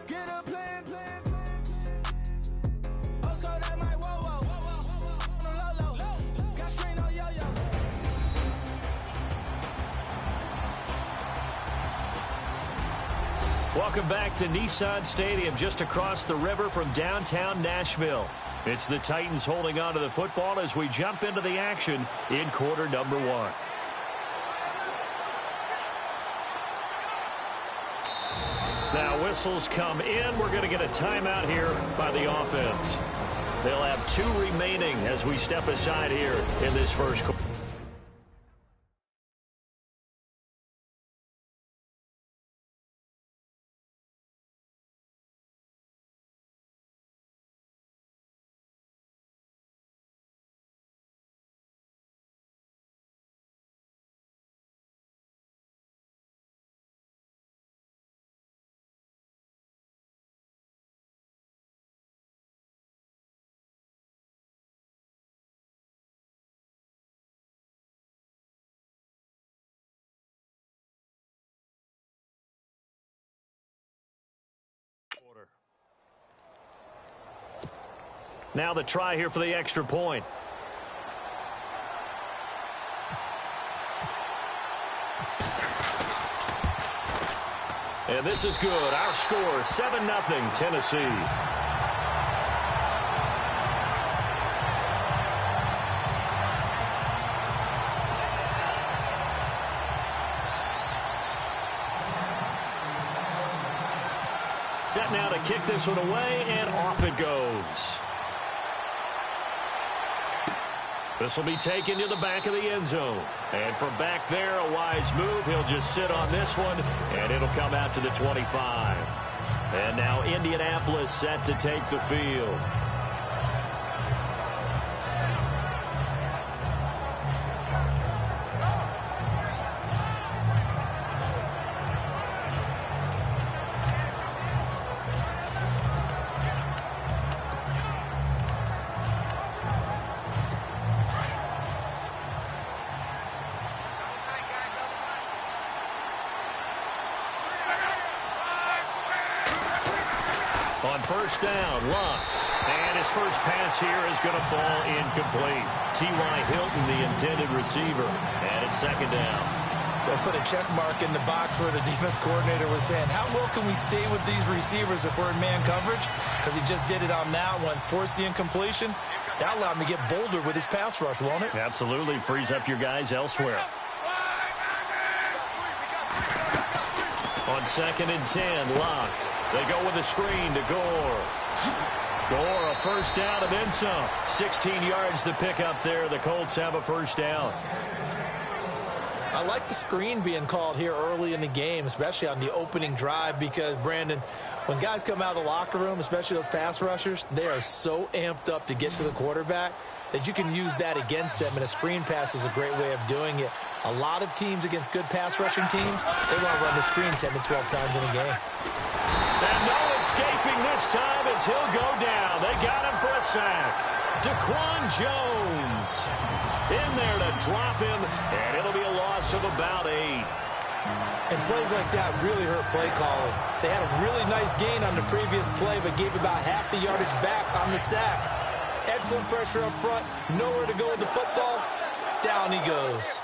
Get a plan. Let's go that mic, whoa. Low. Got strain on yo-yo. Welcome back to Nissan Stadium, just across the river from downtown Nashville. It's the Titans holding on to the football as we jump into the action in quarter number 1. Now whistles come in. We're going to get a timeout here by the offense. They'll have 2 remaining as we step aside here in this first quarter. Now the try here for the extra point. And this is good. Our score, 7-0 Tennessee. Set now to kick this one away, and off it goes. This will be taken to the back of the end zone. And from back there, a wise move. He'll just sit on this one, and it'll come out to the 25. And now Indianapolis set to take the field. On first down, Locke. And his first pass here is going to fall incomplete. T.Y. Hilton, the intended receiver. And it's second down. They'll put a check mark in the box where the defense coordinator was saying, how well can we stay with these receivers if we're in man coverage? Because he just did it on that one, forced the incompletion. That allowed him to get bolder with his pass rush, won't it? Absolutely. Frees up your guys elsewhere. On 2nd and 10, Locke. They go with a screen to Gore. Gore, a first down and then some. 16 yards to pick up there. The Colts have a first down. I like the screen being called here early in the game, especially on the opening drive, because, Brandon, when guys come out of the locker room, especially those pass rushers, they are so amped up to get to the quarterback that you can use that against them, and a screen pass is a great way of doing it. A lot of teams against good pass rushing teams, they want to run the screen 10 to 12 times in a game. And no escaping this time as he'll go down. They got him for a sack. Daquan Jones in there to drop him, and it'll be a loss of about 8. And plays like that really hurt play calling. They had a really nice gain on the previous play, but gave about half the yardage back on the sack. Excellent pressure up front, nowhere to go with the football. Down he goes.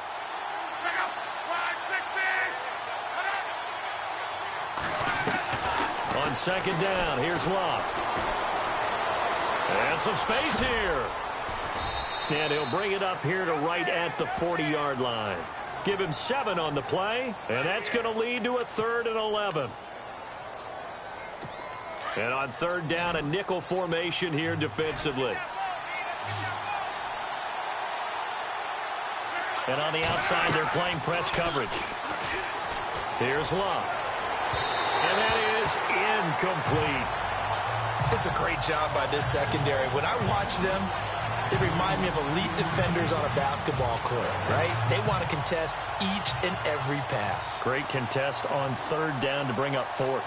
On second down, here's Locke. And some space here. And he'll bring it up here to right at the 40-yard line. Give him 7 on the play, and that's going to lead to a 3rd and 11. And on 3rd down, a nickel formation here defensively. And on the outside, they're playing press coverage. Here's Locke. And that is incomplete. It's a great job by this secondary. When I watch them, they remind me of elite defenders on a basketball court, right? They want to contest each and every pass. Great contest on 3rd down to bring up 4th.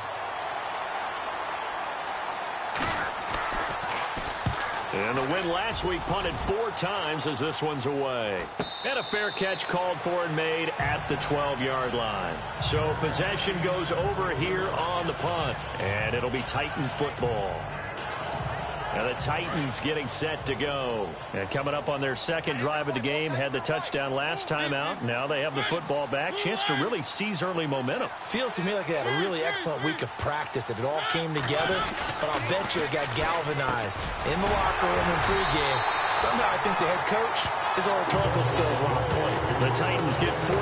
And the win last week punted 4 times as this one's away. And a fair catch called for and made at the 12-yard line. So possession goes over here on the punt. And it'll be Titan football. And the Titans getting set to go. And coming up on their second drive of the game, had the touchdown last time out. Now they have the football back. Chance to really seize early momentum. Feels to me like they had a really excellent week of practice, that it all came together. But I'll bet you it got galvanized in the locker room in pregame. Somehow I think the head coach, his oratorical skills were on point. The Titans get 14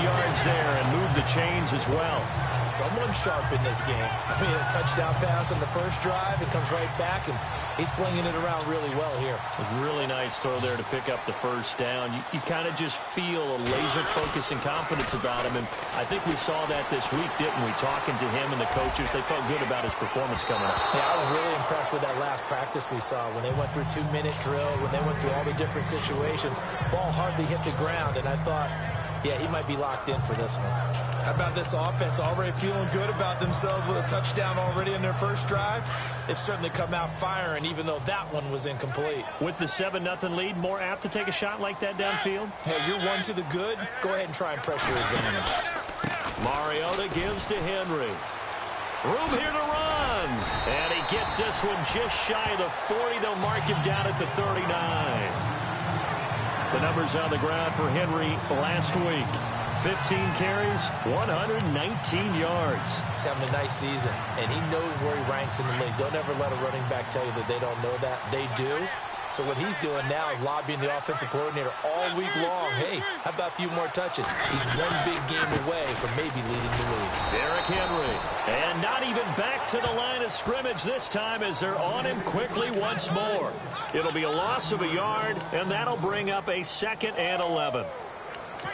yards there and move the chains as well. Someone sharp in this game. I mean, a touchdown pass on the first drive. It comes right back, and he's flinging it around really well here. A really nice throw there to pick up the first down. You kind of just feel a laser focus and confidence about him, and I think we saw that this week, didn't we? Talking to him and the coaches, they felt good about his performance coming up. Yeah, I was really impressed with that last practice we saw when they went through 2-minute drill, when they went through all the different situations. Ball hardly hit the ground, and I thought, yeah, he might be locked in for this one. How about this offense already feeling good about themselves with a touchdown already in their first drive? They've certainly come out firing, even though that one was incomplete. With the 7-0 lead, more apt to take a shot like that downfield? Hey, you're one to the good. Go ahead and try and press your advantage. Mariota gives to Henry. Room here to run. And he gets this one just shy of the 40. They'll mark him down at the 39. The numbers on the ground for Henry last week. 15 carries, 119 yards. He's having a nice season, and he knows where he ranks in the league. Don't ever let a running back tell you that they don't know that. They do. So what he's doing now is lobbying the offensive coordinator all week long. Hey, how about a few more touches? He's one big game away from maybe leading the league. Derrick Henry. And not even back to the line of scrimmage this time as they're on him quickly once more. It'll be a loss of a yard, and that'll bring up a 2nd and 11.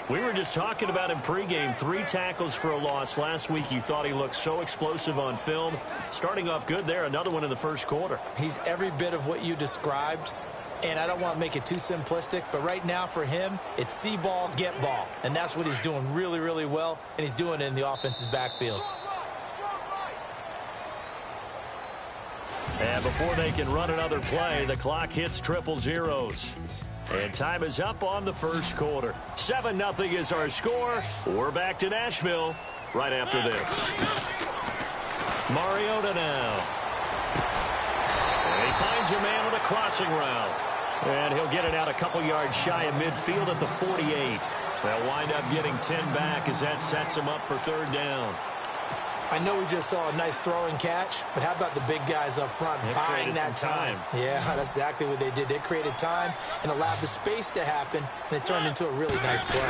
We were just talking about him pregame. 3 tackles for a loss last week. You thought he looked so explosive on film. Starting off good there. Another one in the first quarter. He's every bit of what you described. And I don't want to make it too simplistic, but right now for him, it's see ball, get ball. And that's what he's doing really, really well. And he's doing it in the offense's backfield. And before they can run another play, the clock hits triple zeros. And time is up on the first quarter. 7-0 is our score. We're back to Nashville right after this. Mariota now. And he finds a man on a crossing route. And he'll get it out a couple yards shy of midfield at the 48. They'll wind up getting 10 back as that sets him up for 3rd down. I know we just saw a nice throwing catch, but how about the big guys up front buying that time? Yeah, that's exactly what they did. They created time and allowed the space to happen, and it turned into a really nice play.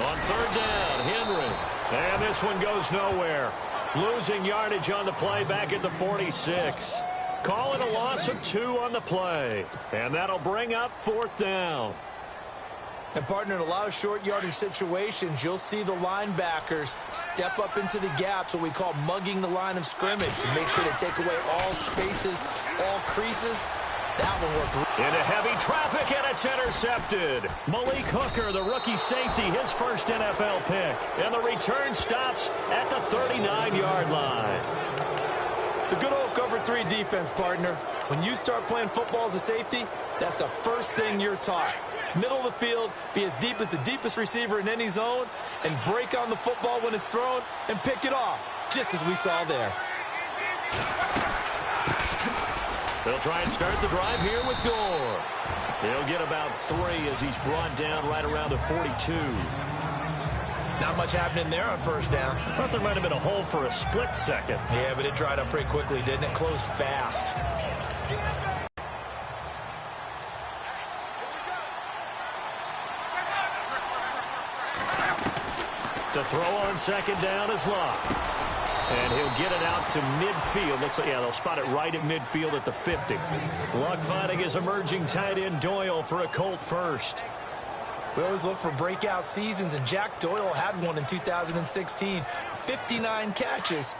On 3rd down, Henry. And this one goes nowhere. Losing yardage on the play back at the 46. Call it a loss of 2 on the play. And that'll bring up 4th down. And, partner, in a lot of short yardage situations, you'll see the linebackers step up into the gaps, what we call mugging the line of scrimmage, to make sure they take away all spaces, all creases. That one worked. Into heavy traffic, and it's intercepted. Malik Hooker, the rookie safety, his first NFL pick. And the return stops at the 39-yard line. The good old cover 3 defense, partner. When you start playing football as a safety, that's the first thing you're taught. Middle of the field, be as deep as the deepest receiver in any zone, and break on the football when it's thrown and pick it off, just as we saw there. They'll try and start the drive here with Gore. He'll get about 3 as he's brought down right around the 42. Not much happening there on 1st down. I thought there might have been a hole for a split second. Yeah, but it dried up pretty quickly, didn't it? Closed fast. To throw on 2nd down is Locke. And he'll get it out to midfield. Looks like, yeah, they'll spot it right at midfield at the 50. Luck finding his emerging tight end Doyle for a Colt first. We always look for breakout seasons, and Jack Doyle had one in 2016. 59 catches.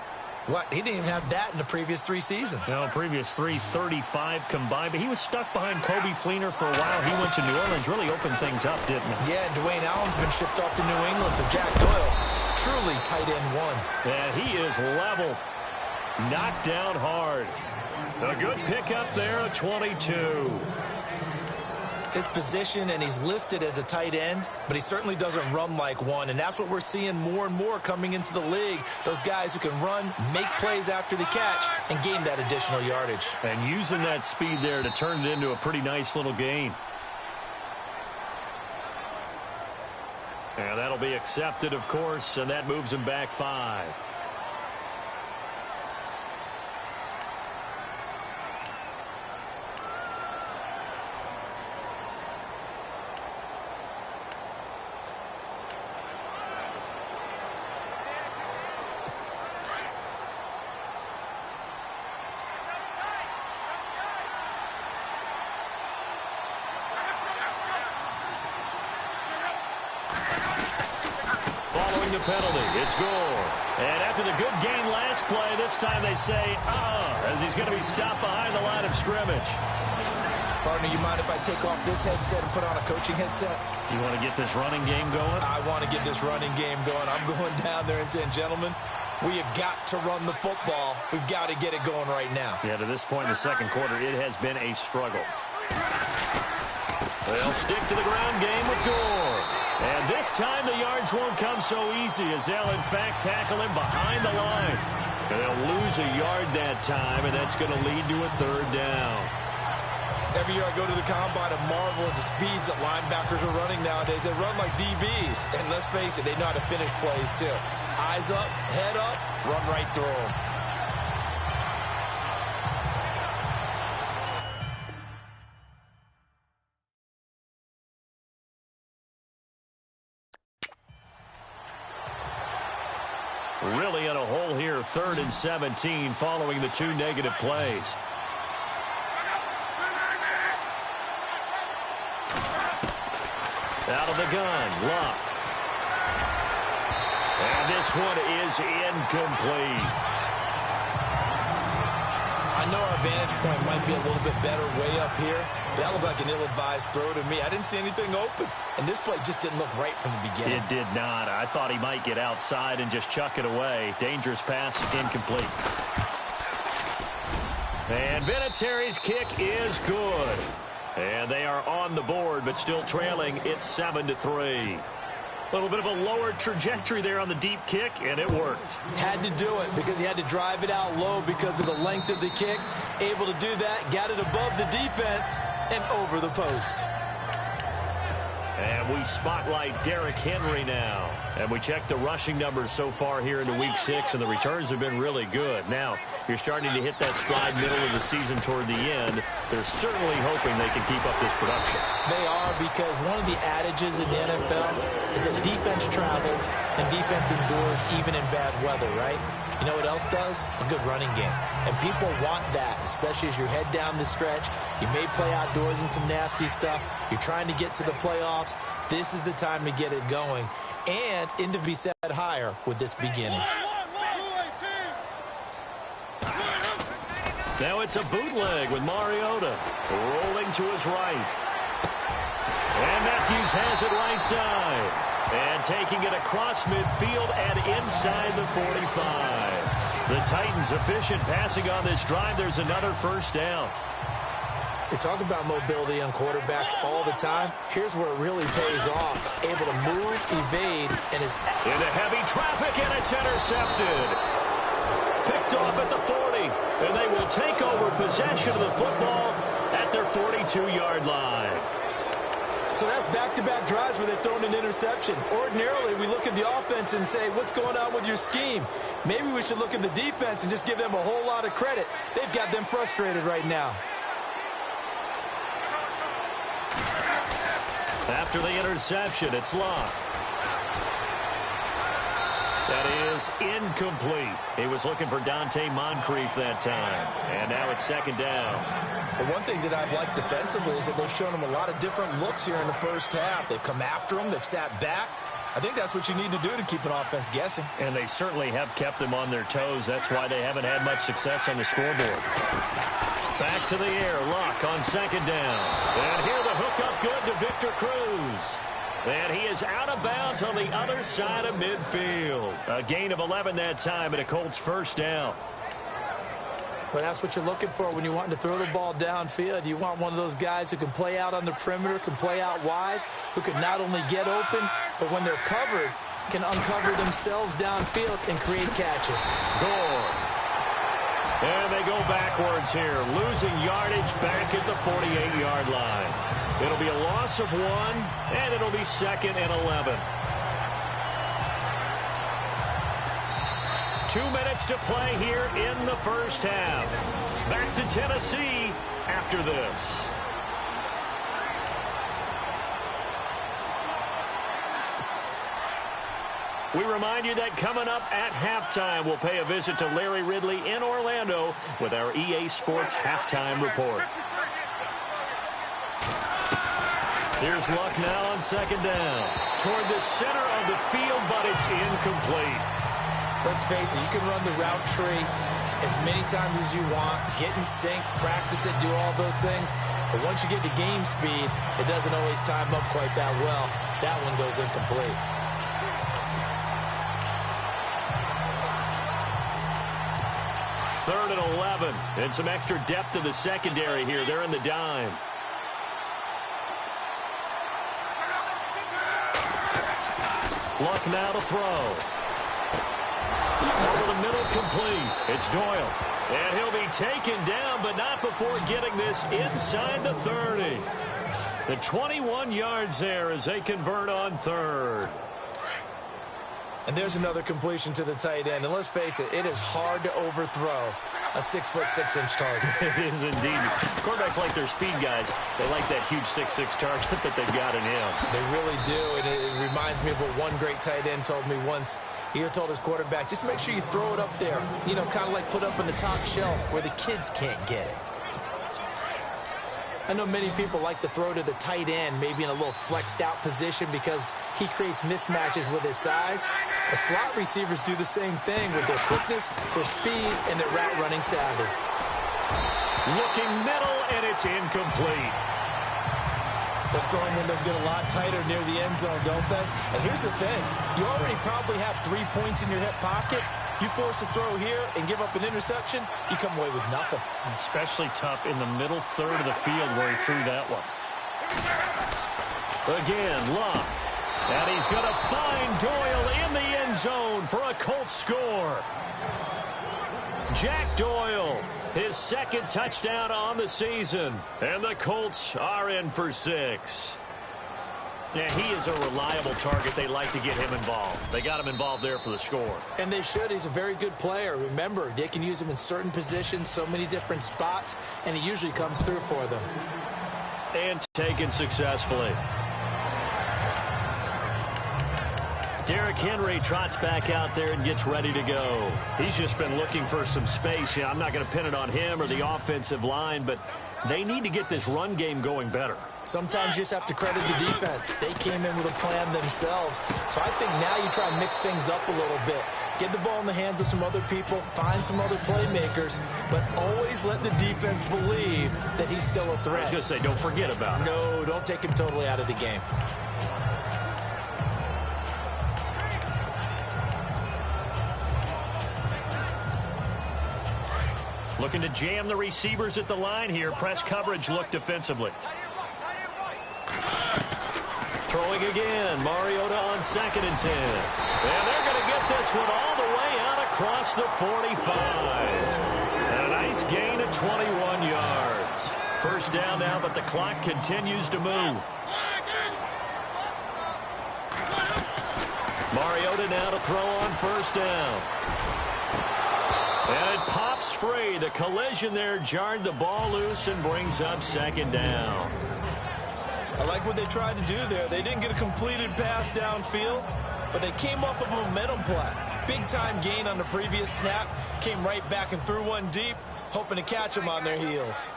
What? He didn't even have that in the previous 3 seasons. No, previous 3, 35 combined. But he was stuck behind Kobe Fleener for a while. He went to New Orleans, really opened things up, didn't he? Yeah, Dwayne Allen's been shipped off to New England, so Jack Doyle, truly tight end 1. Yeah, he is leveled. Knocked down hard. A good pickup there, a 22. His position, and he's listed as a tight end, but he certainly doesn't run like one, and that's what we're seeing more and more coming into the league. Those guys who can run, make plays after the catch, and gain that additional yardage. And using that speed there to turn it into a pretty nice little gain. And that'll be accepted, of course, and that moves him back 5. The penalty, it's goal. And after the good gain last play, this time they say, as he's going to be stopped behind the line of scrimmage. Partner, you mind if I take off this headset and put on a coaching headset? You want to get this running game going? I want to get this running game going. I'm going down there and saying, gentlemen, we have got to run the football. We've got to get it going right now. Yeah, to this point in the second quarter, it has been a struggle. They'll stick to the ground game with Gore. And this time the yards won't come so easy as they'll, in fact, tackle him behind the line. And they'll lose a yard that time, and that's going to lead to a 3rd down. Every year I go to the combine and marvel at the speeds that linebackers are running nowadays. They run like DBs. And let's face it, they know how to finish plays, too. Eyes up, head up, run right through them. Really in a hole here, 3rd and 17 following the 2 negative plays. Out of the gun, Luck. And this one is incomplete. I know our vantage point might be a little bit better way up here, but that looked like an ill-advised throw to me. I didn't see anything open, and this play just didn't look right from the beginning. It did not. I thought he might get outside and just chuck it away. Dangerous pass, incomplete. And Vinatieri's kick is good. And they are on the board, but still trailing. It's 7-3. A little bit of a lower trajectory there on the deep kick, and it worked. Had to do it because he had to drive it out low because of the length of the kick. Able to do that, got it above the defense and over the post. And we spotlight Derrick Henry now. And we check the rushing numbers so far here into Week 6, and the returns have been really good. Now, you're starting to hit that stride middle of the season toward the end. They're certainly hoping they can keep up this production. They are, because one of the adages in the NFL is that defense travels and defense endures even in bad weather, right? You know what else does? A good running game. And people want that, especially as you head down the stretch. You may play outdoors in some nasty stuff. You're trying to get to the playoffs. This is the time to get it going. And into be set higher with this beginning. Now it's a bootleg with Mariota rolling to his right. And Matthews has it right side. And taking it across midfield and inside the 45. The Titans efficient passing on this drive. There's another 1st down. They talk about mobility on quarterbacks all the time. Here's where it really pays off. Able to move, evade, and is into heavy traffic, and it's intercepted. Picked off at the 40, and they will take over possession of the football at their 42-yard line. So that's back-to-back drives where they've thrown an interception. Ordinarily, we look at the offense and say, what's going on with your scheme? Maybe we should look at the defense and just give them a whole lot of credit. They've got them frustrated right now. After the interception, it's Luck. That is incomplete. He was looking for Dante Moncrief that time. And now it's 2nd down. But one thing that I've liked defensively is that they've shown him a lot of different looks here in the first half. They've come after him. They've sat back. I think that's what you need to do to keep an offense guessing. And they certainly have kept them on their toes. That's why they haven't had much success on the scoreboard. Back to the air. Luck on 2nd down. And here the hook up good to Victor Cruz. And he is out of bounds on the other side of midfield. A gain of 11 that time, and a Colts 1st down. Well, that's what you're looking for when you want to throw the ball downfield. You want one of those guys who can play out on the perimeter, can play out wide, who can not only get open, but when they're covered, can uncover themselves downfield and create catches. Gore. And they go backwards here, losing yardage back at the 48-yard line. It'll be a loss of 1, and it'll be 2nd and 11. 2 minutes to play here in the first half. Back to Tennessee after this. We remind you that coming up at halftime, we'll pay a visit to Larry Ridley in Orlando with our EA Sports Halftime Report. Here's Luck now on 2nd down. Toward the center of the field, but it's incomplete. Let's face it, you can run the route tree as many times as you want, get in sync, practice it, do all those things. But once you get to game speed, it doesn't always time up quite that well. That one goes incomplete. Third and 11, and some extra depth to the secondary here. They're in the dime. Luck now to throw. Over the middle, complete. It's Doyle. And he'll be taken down, but not before getting this inside the 30. The 21 yards there as they convert on 3rd. And there's another completion to the tight end. And let's face it, it is hard to overthrow a 6'6" target. It is indeed. Quarterbacks like their speed guys. They like that huge 6'6" target that they've got in him. They really do. And it reminds me of what one great tight end told me once. He told his quarterback, just make sure you throw it up there. You know, kind of like put up in the top shelf where the kids can't get it. I know many people like to throw to the tight end, maybe in a little flexed out position because he creates mismatches with his size. The slot receivers do the same thing with their quickness, their speed, and their route running savvy. Looking middle, and it's incomplete. Those throwing windows get a lot tighter near the end zone, don't they? And here's the thing. You already probably have 3 points in your hip pocket. You force a throw here and give up an interception, you come away with nothing. Especially tough in the middle third of the field where he threw that one. Again, Luck. And he's going to find Doyle in the end zone for a Colts score. Jack Doyle, his 2nd touchdown on the season. And the Colts are in for 6. Yeah, he is a reliable target. They like to get him involved. They got him involved there for the score. And they should. He's a very good player. Remember, they can use him in certain positions, so many different spots, and he usually comes through for them. And taken successfully. Derrick Henry trots back out there and gets ready to go. He's just been looking for some space. I'm not going to pin it on him or the offensive line, but they need to get this run game going better. Sometimes you just have to credit the defense. They came in with a plan themselves. So I think now you try and mix things up a little bit. Get the ball in the hands of some other people, find some other playmakers, but always let the defense believe that he's still a threat. I was going to say, don't forget about it. No, don't take him totally out of the game. Looking to jam the receivers at the line here. Press coverage look defensively. Throwing again. Mariota on 2nd and 10. And they're going to get this one all the way out across the 45. And a nice gain of 21 yards. First down now, but the clock continues to move. Mariota now to throw on 1st down. And it pops free. The collision there jarred the ball loose and brings up 2nd down. I like what they tried to do there. They didn't get a completed pass downfield, but they came off of a momentum play. Big-time gain on the previous snap. Came right back and threw one deep, hoping to catch them on their heels.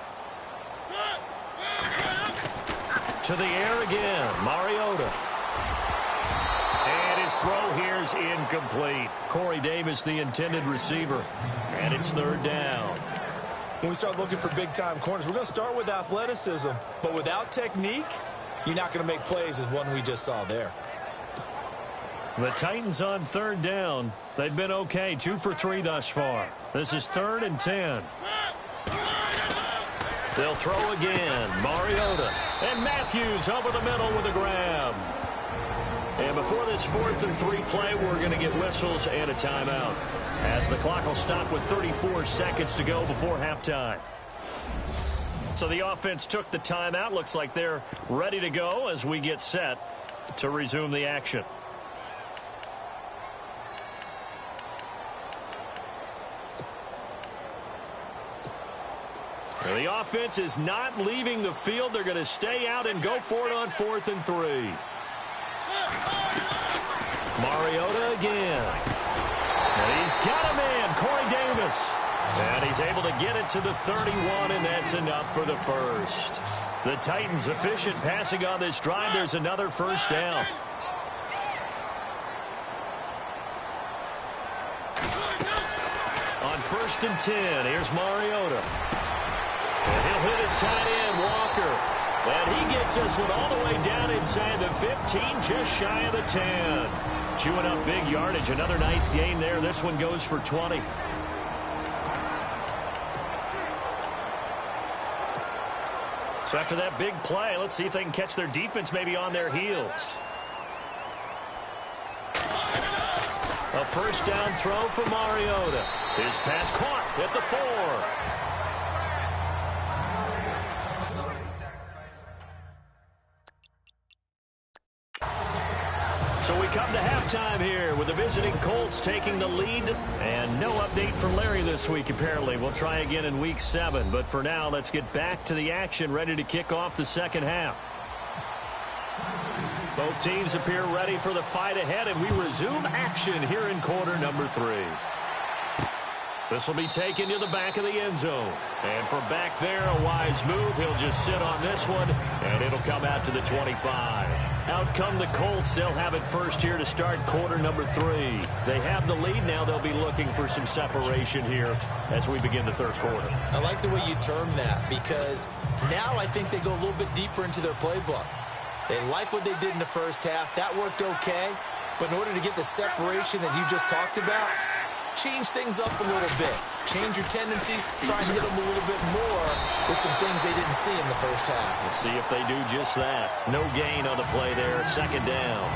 To the air again. Mariota. And his throw here is incomplete. Corey Davis, the intended receiver. And it's 3rd down. When we start looking for big-time corners, we're going to start with athleticism. But without technique, you're not going to make plays as one we just saw there. The Titans on 3rd down. They've been okay. 2 for 3 thus far. This is 3rd and 10. They'll throw again. Mariota. And Matthews over the middle with a grab. And before this 4th and 3 play, we're going to get whistles and a timeout, as the clock will stop with 34 seconds to go before halftime. So the offense took the timeout. Looks like they're ready to go as we get set to resume the action. The offense is not leaving the field. They're going to stay out and go for it on 4th and 3. Mariota again. And he's got a man, Corey Davis. And he's able to get it to the 31, and that's enough for the first. The Titans efficient passing on this drive. There's another first down. On 1st and 10, here's Mariota. And he'll hit his tight end, Walker. And he gets this one all the way down inside the 15, just shy of the 10. Chewing up big yardage. Another nice gain there. This one goes for 20. So after that big play, let's see if they can catch their defense maybe on their heels. A first down throw for Mariota. His pass caught at the 4. So we come to halftime here with the visiting Colts taking the lead. And no update from Larry this week, apparently. We'll try again in Week 7. But for now, let's get back to the action, ready to kick off the second half. Both teams appear ready for the fight ahead, and we resume action here in quarter number 3. This will be taken to the back of the end zone. And from back there, a wise move. He'll just sit on this one, and it'll come out to the 25. Out come the Colts. They'll have it first here to start quarter number 3. They have the lead now. They'll be looking for some separation here as we begin the third quarter. I like the way you term that, because now I think they go a little bit deeper into their playbook. They like what they did in the first half. That worked okay. But in order to get the separation that you just talked about, change things up a little bit. Change your tendencies. Try and hit them a little bit more with some things they didn't see in the first half. Let's see if they do just that. No gain on the play there. Second down.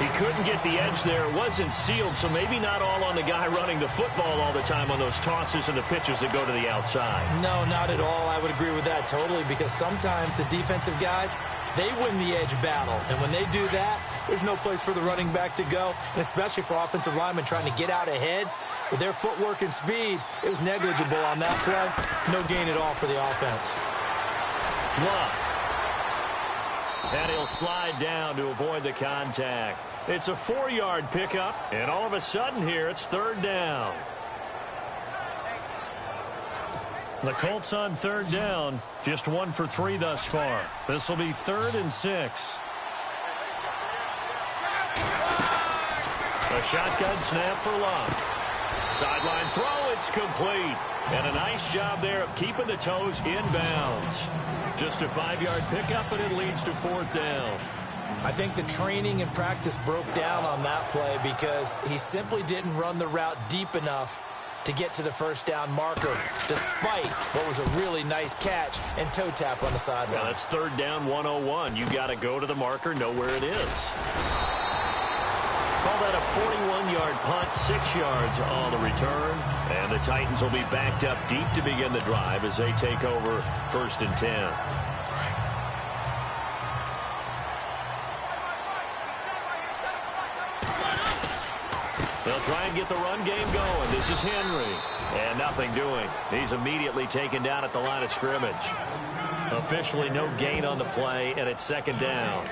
He couldn't get the edge there. Wasn't sealed, so maybe not all on the guy running the football all the time on those tosses and the pitches that go to the outside. No, not at all. I would agree with that totally, because sometimes the defensive guys, they win the edge battle. And when they do that, there's no place for the running back to go, and especially for offensive linemen trying to get out ahead. With their footwork and speed, it was negligible on that play. No gain at all for the offense. And he'll slide down to avoid the contact. It's a 4-yard pickup, and all of a sudden here, it's third down. The Colts on third down, just 1 for 3 thus far. This will be 3rd and 6. A shotgun snap for Locke. Sideline throw, it's complete. And a nice job there of keeping the toes inbounds. Just a 5-yard pickup, and it leads to 4th down. I think the training and practice broke down on that play because he simply didn't run the route deep enough to get to the first down marker, despite what was a really nice catch and toe tap on the sideline. Yeah, that's 3rd down 101. You got to go to the marker, know where it is. Call that a 41-yard punt, 6 yards on the return. And the Titans will be backed up deep to begin the drive as they take over 1st and 10. They'll try and get the run game going. This is Henry. And nothing doing. He's immediately taken down at the line of scrimmage. Officially no gain on the play, and it's 2nd down.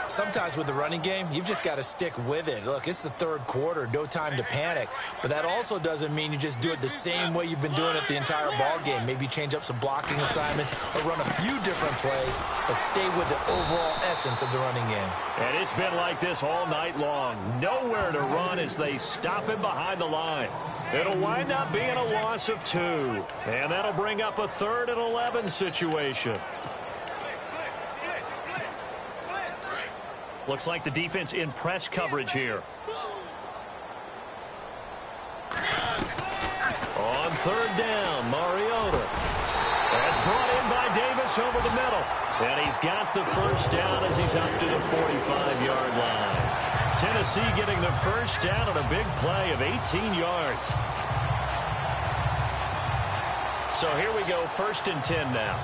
Sometimes with the running game, you've just got to stick with it. Look, it's the 3rd quarter, no time to panic. But that also doesn't mean you just do it the same way you've been doing it the entire ball game. Maybe change up some blocking assignments or run a few different plays, but stay with the overall essence of the running game. And it's been like this all night long. Nowhere to run as they stop him behind the line. It'll wind up being a loss of 2. And that'll bring up a 3rd and 11 situation. Looks like the defense in press coverage here. On 3rd down, Mariota. gets over the middle. And he's got the first down as he's up to the 45-yard line. Tennessee getting the first down on a big play of 18 yards. So here we go, 1st and 10 now.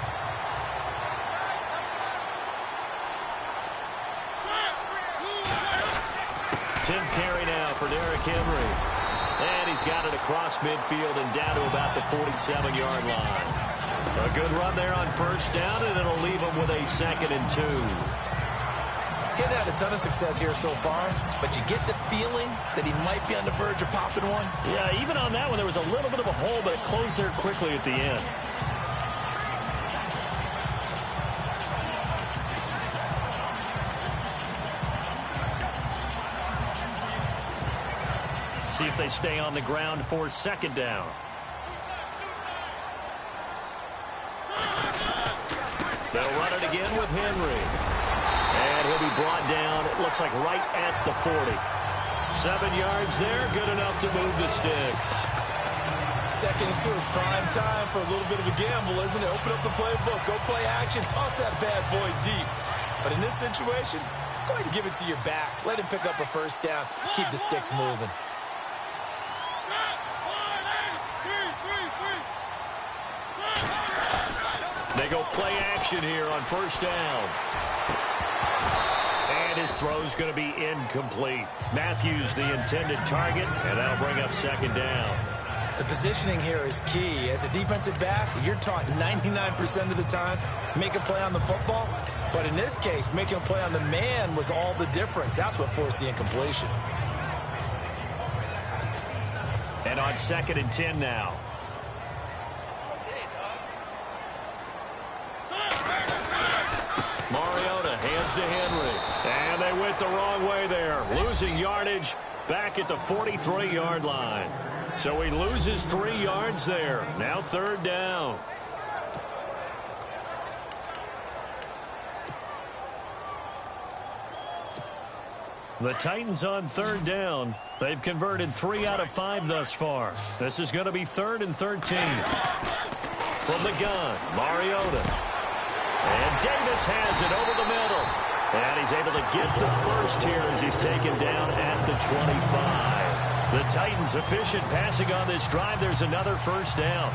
Tenth carry now for Derrick Henry. And he's got it across midfield and down to about the 47-yard line. A good run there on first down, and it'll leave him with a 2nd and 2. Getting had a ton of success here so far, but you get the feeling that he might be on the verge of popping one. Yeah, even on that one, there was a little bit of a hole, but it closed there quickly at the end. See if they stay on the ground for 2nd down. They'll run it again with Henry. And he'll be brought down, it looks like right at the 40. 7 yards there, good enough to move the sticks. 2nd and 2 is prime time for a little bit of a gamble, isn't it? Open up the playbook, go play action, toss that bad boy deep. But in this situation, go ahead and give it to your back. Let him pick up a first down, keep the sticks moving. They go play action here on first down. And his throw's going to be incomplete. Matthews the intended target, and that'll bring up 2nd down. The positioning here is key. As a defensive back, you're taught 99% of the time, make a play on the football. But in this case, making a play on the man was all the difference. That's what forced the incompletion. And on 2nd and 10 now. Mariota hands to Henry. And they went the wrong way there. Losing yardage back at the 43-yard line. So he loses 3 yards there. Now 3rd down. The Titans on 3rd down. They've converted 3 out of 5 thus far. This is going to be 3rd and 13. From the gun, Mariota. And Davis has it over the middle. And he's able to get the first here as he's taken down at the 25. The Titans efficient passing on this drive. There's another first down.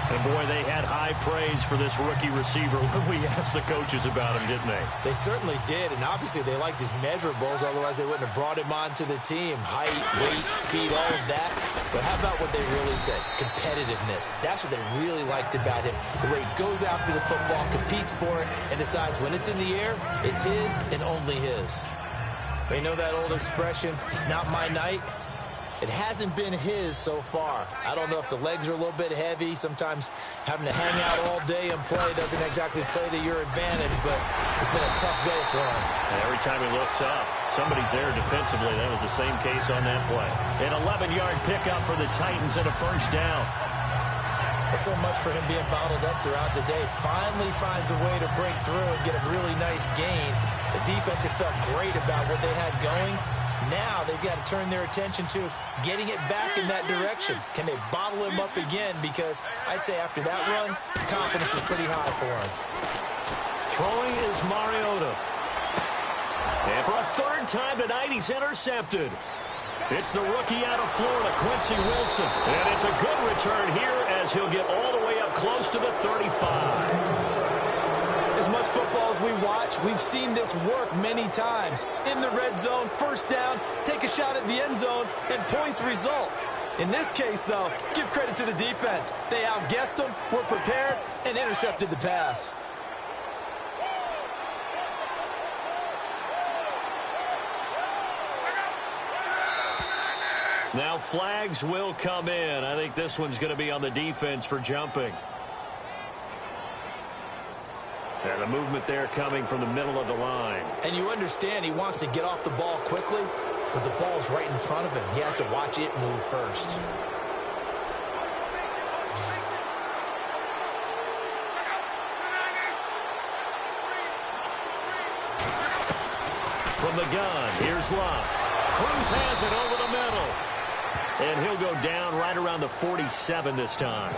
And, boy, they had high praise for this rookie receiver when we asked the coaches about him, didn't they? They certainly did, and obviously they liked his measurables. Otherwise, they wouldn't have brought him onto the team. Height, weight, speed, all of that. But how about what they really said? Competitiveness. That's what they really liked about him. The way he goes after the football, competes for it, and decides when it's in the air, it's his and only his. You know that old expression, it's not my night? It hasn't been his so far. I don't know if the legs are a little bit heavy. Sometimes having to hang out all day and play doesn't exactly play to your advantage, but it's been a tough go for him. And every time he looks up, somebody's there defensively. That was the same case on that play. An 11-yard pickup for the Titans and a first down. So much for him being bottled up throughout the day. Finally finds a way to break through and get a really nice gain. The defense had felt great about what they had going. Now they've got to turn their attention to getting it back in that direction. Can they bottle him up again? Because I'd say after that run, confidence is pretty high for him. Throwing is Mariota. And for a 3rd time tonight, he's intercepted. It's the rookie out of Florida, Quincy Wilson. And it's a good return here as he'll get all the way up close to the 35. As much football as we watch, we've seen this work many times. In the red zone, first down, take a shot at the end zone, and points result. In this case, though, give credit to the defense. They outguessed them, were prepared, and intercepted the pass. Now flags will come in. I think this one's going to be on the defense for jumping. And the movement there coming from the middle of the line. And you understand he wants to get off the ball quickly, but the ball's right in front of him. He has to watch it move first. From the gun, here's Love. Cruz has it over the middle. And he'll go down right around the 47 this time.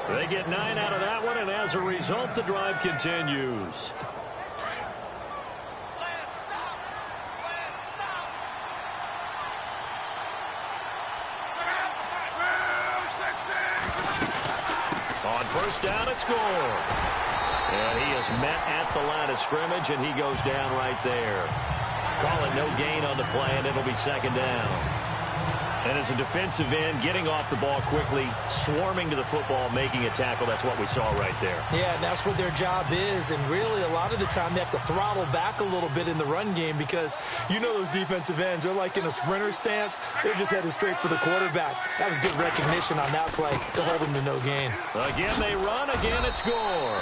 They get 9 out of that one, and as a result, the drive continues. On first down, it's Gore. And he is met at the line of scrimmage, and he goes down right there. Call it no gain on the play, and it'll be second down. And as a defensive end, getting off the ball quickly, swarming to the football, making a tackle, that's what we saw right there. Yeah, that's what their job is. And really, a lot of the time, they have to throttle back a little bit in the run game because you know those defensive ends, they're like in a sprinter stance. They're just headed straight for the quarterback. That was good recognition on that play to hold him to no gain. Again, they run. Again, it's Gore.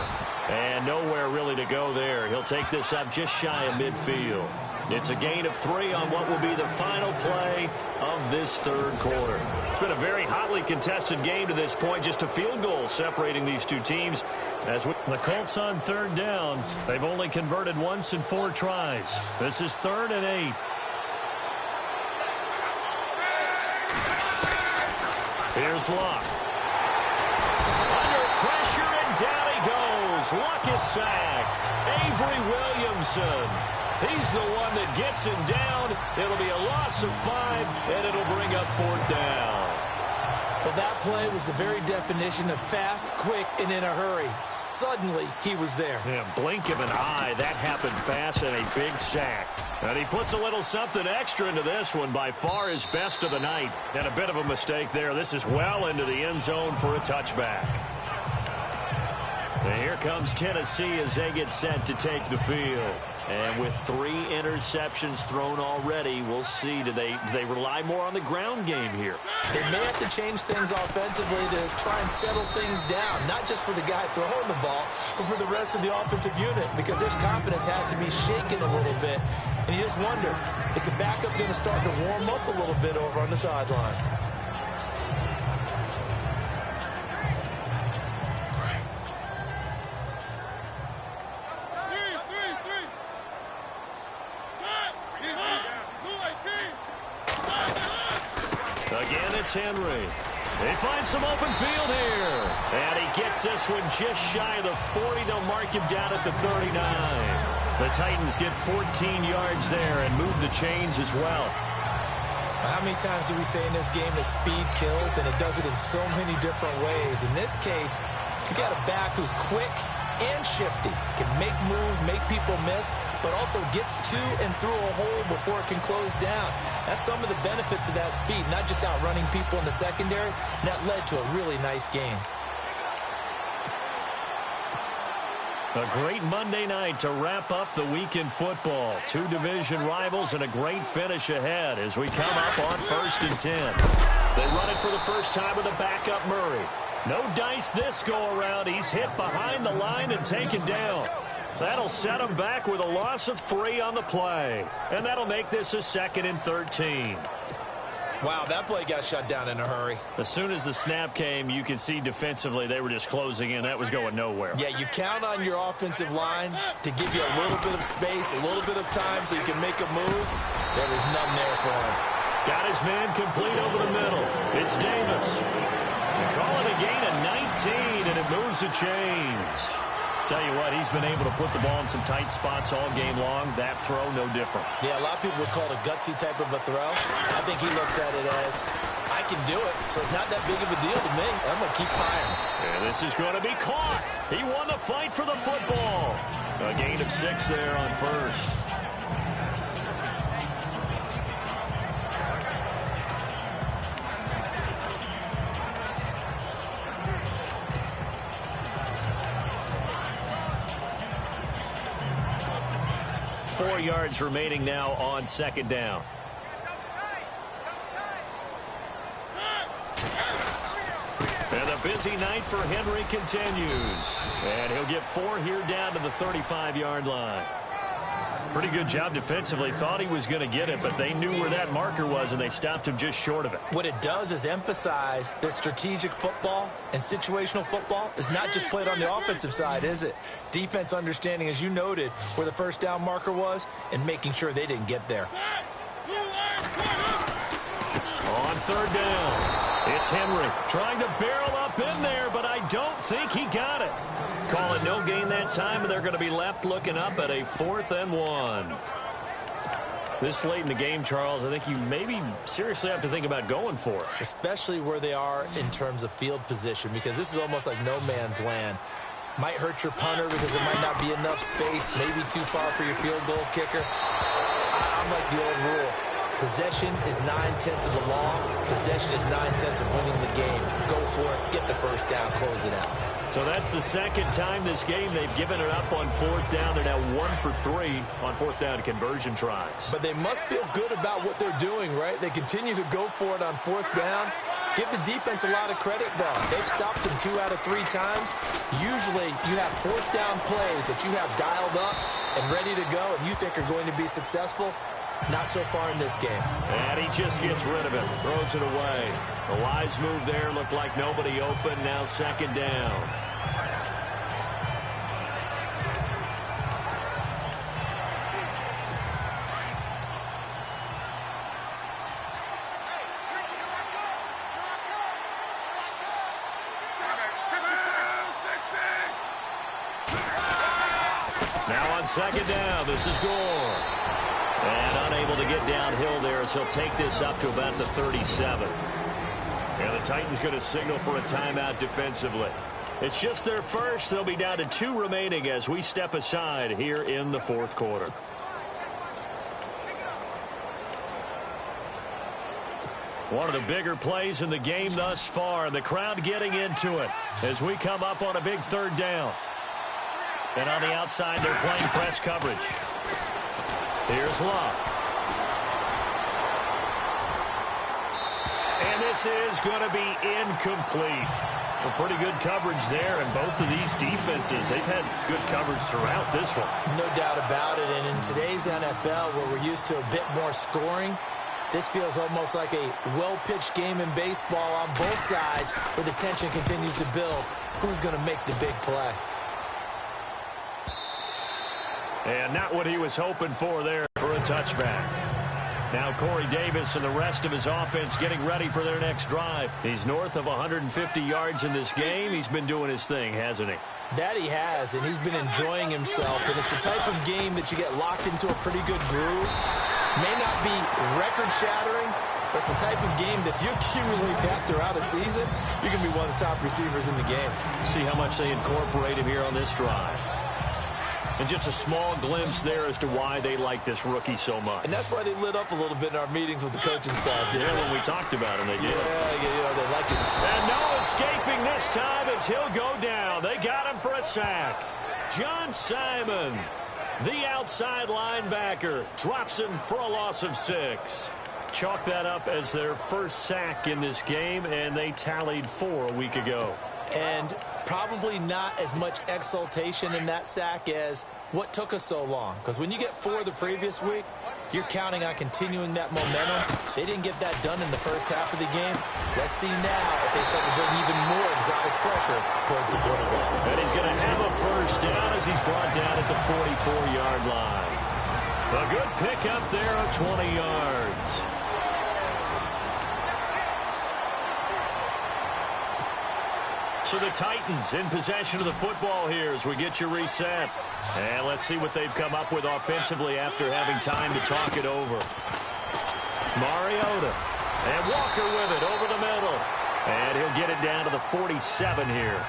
And nowhere really to go there. He'll take this up just shy of midfield. It's a gain of 3 on what will be the final play of this third quarter. It's been a very hotly contested game to this point. Just a field goal separating these two teams. The Colts on third down. They've only converted once in 4 tries. This is 3rd and 8. Here's Luck. Under pressure, and down he goes. Luck is sacked. Avery Williamson. He's the one that gets him down. It'll be a loss of 5, and it'll bring up 4th down. Well, that play was the very definition of fast, quick, and in a hurry. Suddenly, he was there. Yeah, blink of an eye. That happened fast, and a big sack. And he puts a little something extra into this one, by far his best of the night. And a bit of a mistake there. This is well into the end zone for a touchback. And here comes Tennessee as they get set to take the field. And with 3 interceptions thrown already, we'll see. Do they rely more on the ground game here? They may have to change things offensively to try and settle things down, not just for the guy throwing the ball, but for the rest of the offensive unit, because their confidence has to be shaken a little bit. And you just wonder, is the backup going to start to warm up a little bit over on the sideline? Again, it's Henry. They find some open field here. And he gets this one just shy of the 40. They'll mark him down at the 39. The Titans get 14 yards there and move the chains as well. How many times do we say in this game that speed kills, and it does it in so many different ways? In this case, you got a back who's quick and shifty, can make moves, make people miss, but also gets to and through a hole before it can close down. That's some of the benefits of that speed, not just outrunning people in the secondary, and that led to a really nice game. A great Monday night to wrap up the week in football. 2 division rivals and a great finish ahead as we come up on 1st and 10. They run it for the first time with a backup Murray. No dice this go-around. He's hit behind the line and taken down. That'll set him back with a loss of 3 on the play. And that'll make this a 2nd and 13. Wow, that play got shut down in a hurry. As soon as the snap came, you could see defensively they were just closing in. That was going nowhere. Yeah, you count on your offensive line to give you a little bit of space, a little bit of time so you can make a move. There was none there for him. Got his man complete over the middle. It's Davis. Call it a gain of 19, and it moves the chains. Tell you what, he's been able to put the ball in some tight spots all game long. That throw, no different. Yeah, a lot of people would call it a gutsy type of a throw. I think he looks at it as, I can do it, so it's not that big of a deal to me. I'm going to keep firing. And this is going to be caught. He won the fight for the football. A gain of 6 there on first. Four yards remaining now on 2nd down. And the busy night for Henry continues. And he'll get 4 here down to the 35-yard line. Pretty good job defensively. Thought he was going to get it, but they knew where that marker was, and they stopped him just short of it. What it does is emphasize that strategic football and situational football is not just played on the offensive side, is it? Defense understanding, as you noted, where the first down marker was and making sure they didn't get there. On 3rd down. It's Henry trying to barrel up in there, but I don't think he got it. Call it no gain that time, and they're going to be left looking up at a 4th and 1. This late in the game, Charles, I think you maybe seriously have to think about going for it. Especially where they are in terms of field position, because this is almost like no man's land. Might hurt your punter because there might not be enough space, maybe too far for your field goal kicker. I'm like the old rule. Possession is 9/10 of the law. Possession is 9/10 of winning the game. Go for it. Get the first down. Close it out. So that's the second time this game they've given it up on 4th down. They're now 1 for 3 on 4th down conversion tries. But they must feel good about what they're doing, right? They continue to go for it on 4th down. Give the defense a lot of credit, though. They've stopped them 2 out of 3 times. Usually you have 4th down plays that you have dialed up and ready to go and you think are going to be successful. Not so far in this game. And he just gets rid of it, throws it away. The wise move there, looked like nobody open, now 2nd down. Now on 2nd down, this is Gore. And unable to get downhill there as he'll take this up to about the 37. And the Titans going to signal for a timeout defensively. It's just their first. They'll be down to 2 remaining as we step aside here in the 4th quarter. One of the bigger plays in the game thus far. The crowd getting into it as we come up on a big 3rd down. And on the outside, they're playing press coverage. Here's Love. And this is going to be incomplete. Well, pretty good coverage there, and both of these defenses, they've had good coverage throughout this one. No doubt about it, and in today's NFL, where we're used to a bit more scoring, this feels almost like a well-pitched game in baseball on both sides, where the tension continues to build. Who's going to make the big play? And not what he was hoping for there for a touchback. Now Corey Davis and the rest of his offense getting ready for their next drive. He's north of 150 yards in this game. He's been doing his thing, hasn't he? That he has, and he's been enjoying himself. And it's the type of game that you get locked into a pretty good groove. May not be record-shattering, but it's the type of game that if you accumulate that throughout a season, you can be one of the top receivers in the game. See how much they incorporate him here on this drive. And just a small glimpse there as to why they like this rookie so much. And that's why they lit up a little bit in our meetings with the coaching staff. Yeah, when we talked about him, they did. Yeah, they like it. And no escaping this time as he'll go down. They got him for a sack. John Simon, the outside linebacker, drops him for a loss of 6. Chalk that up as their first sack in this game, and they tallied 4 a week ago. And probably not as much exultation in that sack as what took us so long. Because when you get 4 the previous week, you're counting on continuing that momentum. They didn't get that done in the first half of the game. Let's see now if they start to bring even more exotic pressure towards the quarterback. And he's going to have a first down as he's brought down at the 44-yard line. A good pickup there of 20 yards. So the Titans in possession of the football here as we get you reset. And let's see what they've come up with offensively after having time to talk it over. Mariota. And Walker with it over the middle. And he'll get it down to the 47 here.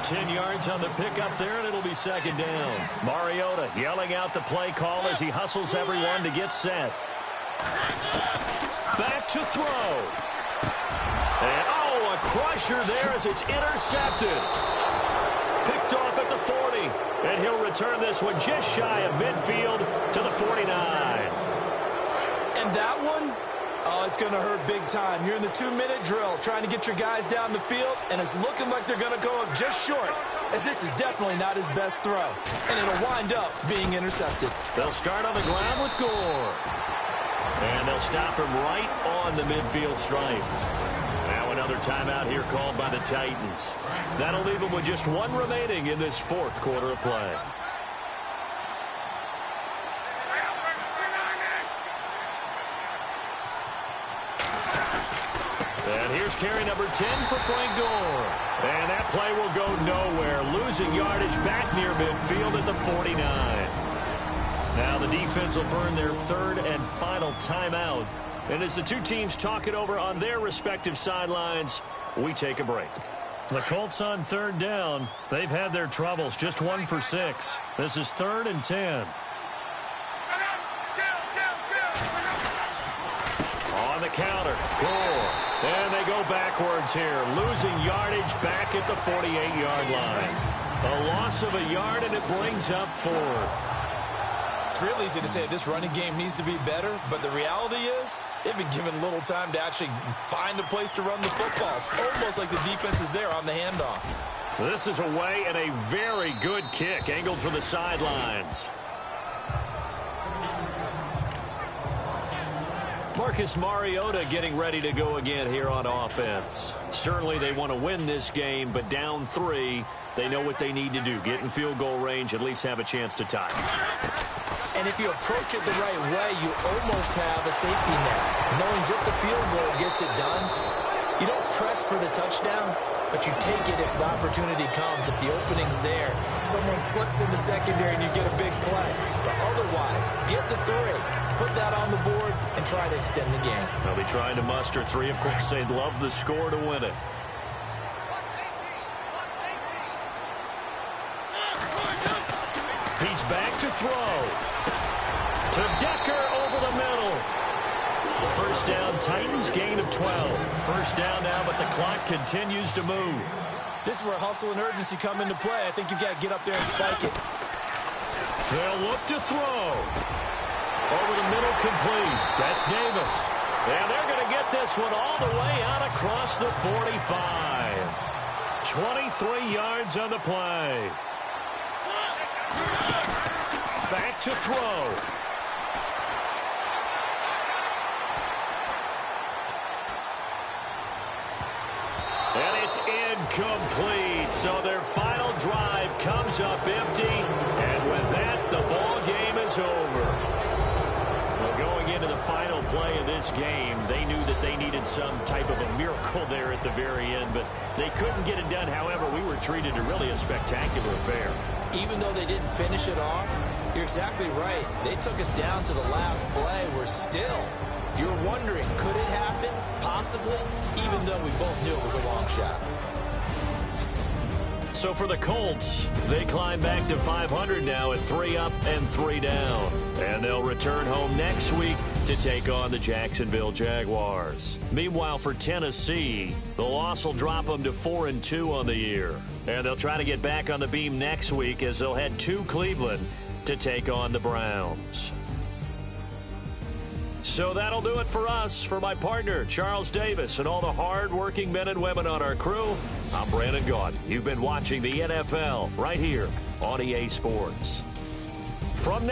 10 yards on the pickup there, and it'll be 2nd down. Mariota yelling out the play call as he hustles everyone to get set. Back to throw. And, a crusher there as it's intercepted. Picked off at the 40. And he'll return this one just shy of midfield to the 49. And that one, it's going to hurt big time. You're in the 2-minute drill trying to get your guys down the field, and it's looking like they're going to go up just short, as this is definitely not his best throw. And it'll wind up being intercepted. They'll start on the ground with Gore. And they'll stop him right on the midfield stripe. Now another timeout here called by the Titans. That'll leave them with just 1 remaining in this 4th quarter of play. And here's carry number 10 for Frank Gore. And that play will go nowhere, losing yardage back near midfield at the 49. Now the defense will burn their third and final timeout. And as the two teams talk it over on their respective sidelines, we take a break. The Colts on third down. They've had their troubles, just 1 for 6. This is 3rd and 10. On the counter, Gore. And they go backwards here, losing yardage back at the 48-yard line. A loss of a yard, and it brings up 4th. It's real easy to say this running game needs to be better, but the reality is they've been given little time to actually find a place to run the football. It's almost like the defense is there on the handoff. This is away and a very good kick, angled for the sidelines. Marcus Mariota getting ready to go again here on offense. Certainly they want to win this game, but down 3, they know what they need to do. Get in field goal range, at least have a chance to tie. And if you approach it the right way, you almost have a safety net. Knowing just a field goal gets it done. You don't press for the touchdown, but you take it if the opportunity comes, if the opening's there. Someone slips in the secondary and you get a big play. But otherwise, get the 3, put that on the board, and try to extend the game. They'll be trying to muster 3. Of course, they'd love the score to win it. He's back to throw. To Decker over the middle. First down, Titans, gain of 12. First down now, but the clock continues to move. This is where hustle and urgency come into play. I think you've got to get up there and spike it. They'll look to throw. Over the middle, complete. That's Davis. And they're going to get this one all the way out across the 45. 23 yards on the play. Back to throw. And it's incomplete. So their final drive comes up empty. And with that, the ball game is over. Well, going into the final play of this game, they knew that they needed some type of a miracle there at the very end, but they couldn't get it done. However, we were treated to really a spectacular affair. Even though they didn't finish it off, you're exactly right. They took us down to the last play. We're still, you're wondering, could it happen? Possibly, even though we both knew it was a long shot. So for the Colts, they climb back to 500 now at 3 up and 3 down. And they'll return home next week to take on the Jacksonville Jaguars. Meanwhile, for Tennessee, the loss will drop them to 4-2 on the year. And they'll try to get back on the beam next week as they'll head to Cleveland to take on the Browns. So that'll do it for us. For my partner, Charles Davis, and all the hard-working men and women on our crew, I'm Brandon Gaudin. You've been watching the NFL right here on EA Sports. From